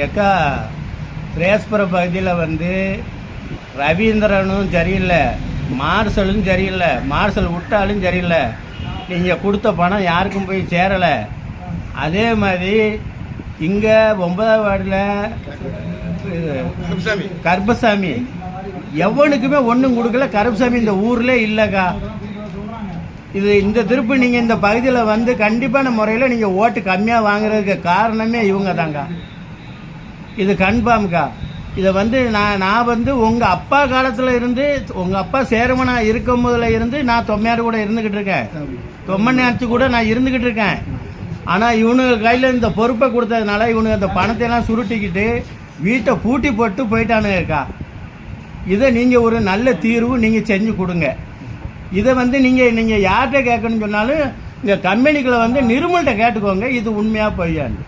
எக்கா திரேஸ்புர பகுதியில் வந்து ரவீந்திரனும் சரியில்லை, மார்ஷலும் சரியில்லை, மார்ஷல் விட்டாலும் சரியில்லை. நீங்கள் கொடுத்த பணம் யாருக்கும் போய் சேரலை. அதே மாதிரி இங்கே 9வது வார்டில் கருப்பசாமி எவனுக்குமே ஒன்றும் கொடுக்கல. கருப்பசாமி இந்த ஊரில் இல்லைக்கா. இந்த திருப்பு நீங்கள் இந்த பகுதியில் வந்து கண்டிப்பான முறையில் நீங்கள் ஓட்டு கம்மியாக வாங்குறதுக்கு காரணமே இவங்க தாங்க. இது கன்ஃபார்ம்க்கா. இதை வந்து நான் வந்து உங்கள் அப்பா காலத்தில் இருந்து, உங்கள் அப்பா சேர்மனாக இருக்கும் போதில் இருந்து நான் தொம்மையார் கூட இருந்துக்கிட்டு இருக்கேன், தொம்மன் ஆட்சி கூட நான் இருந்துக்கிட்டு இருக்கேன். ஆனால் இவனுக்கு கையில் இந்த பொறுப்பை கொடுத்ததுனால இவனுக்கு அந்த பணத்தையெல்லாம் சுருட்டிக்கிட்டு வீட்டை பூட்டி போட்டு போயிட்டானுங்கக்கா. இதை நீங்கள் ஒரு நல்ல தீர்வு நீங்கள் செஞ்சு கொடுங்க. இதை வந்து நீங்கள் யார்கிட்ட கேட்கணும்னு சொன்னாலும் இந்த கம்பெனிகளை வந்து நிர்மல்கிட்ட கேட்டுக்கோங்க, இது உண்மையாக பொய்யான்னு.